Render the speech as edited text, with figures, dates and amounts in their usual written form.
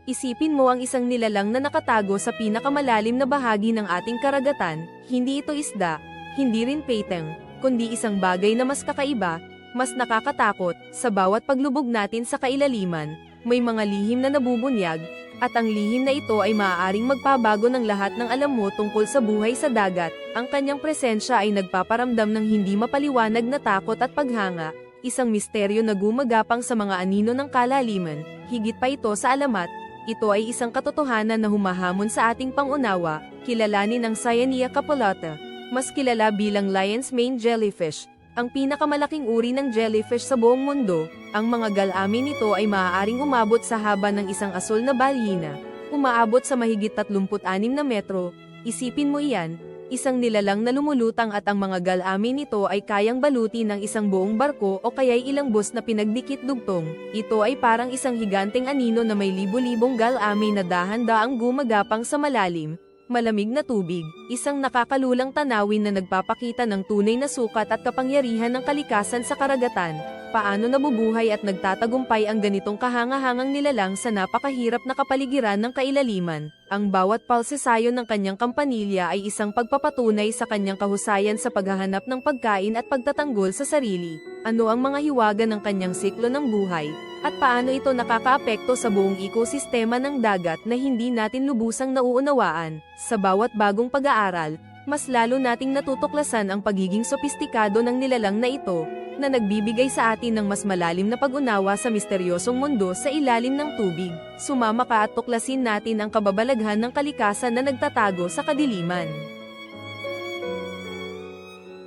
Isipin mo ang isang nilalang na nakatago sa pinakamalalim na bahagi ng ating karagatan, hindi ito isda, hindi rin peteng, kundi isang bagay na mas kakaiba, mas nakakatakot. Sa bawat paglubog natin sa kailaliman, may mga lihim na nabubunyag, at ang lihim na ito ay maaaring magpabago ng lahat ng alam mo tungkol sa buhay sa dagat. Ang kanyang presensya ay nagpaparamdam ng hindi mapaliwanag na takot at paghanga, isang misteryo na gumagapang sa mga anino ng kalaliman. Higit pa ito sa alamat, ito ay isang katotohanan na humahamon sa ating pangunawa. Kilalanin ang Cyanea capulata, mas kilala bilang lion's mane jellyfish, ang pinakamalaking uri ng jellyfish sa buong mundo. Ang mga galamin nito ay maaaring umabot sa haba ng isang asul na balyena, umaabot sa mahigit 36 na metro. Isipin mo iyan, isang nilalang na lumulutang at ang mga galamin nito ay kayang balutin ng isang buong barko o kaya'y ilang bus na pinagdikit dugtong. Ito ay parang isang higanteng anino na may libo-libong galamin na dahan-daang gumagapang sa malalim, malamig na tubig, isang nakakalulang tanawin na nagpapakita ng tunay na sukat at kapangyarihan ng kalikasan sa karagatan. Paano nabubuhay at nagtatagumpay ang ganitong kahangahangang nilalang sa napakahirap na kapaligiran ng kailaliman? Ang bawat palsesayo ng kanyang kampanilya ay isang pagpapatunay sa kanyang kahusayan sa paghahanap ng pagkain at pagtatanggol sa sarili. Ano ang mga hiwaga ng kanyang siklo ng buhay, at paano ito nakakaapekto sa buong ekosistema ng dagat na hindi natin lubusang nauunawaan? Sa bawat bagong pag-aaral, mas lalo nating natutuklasan ang pagiging sopistikado ng nilalang na ito, na nagbibigay sa atin ng mas malalim na pag-unawa sa misteryosong mundo sa ilalim ng tubig. Sumama ka at tuklasin natin ang kababalaghan ng kalikasan na nagtatago sa kadiliman.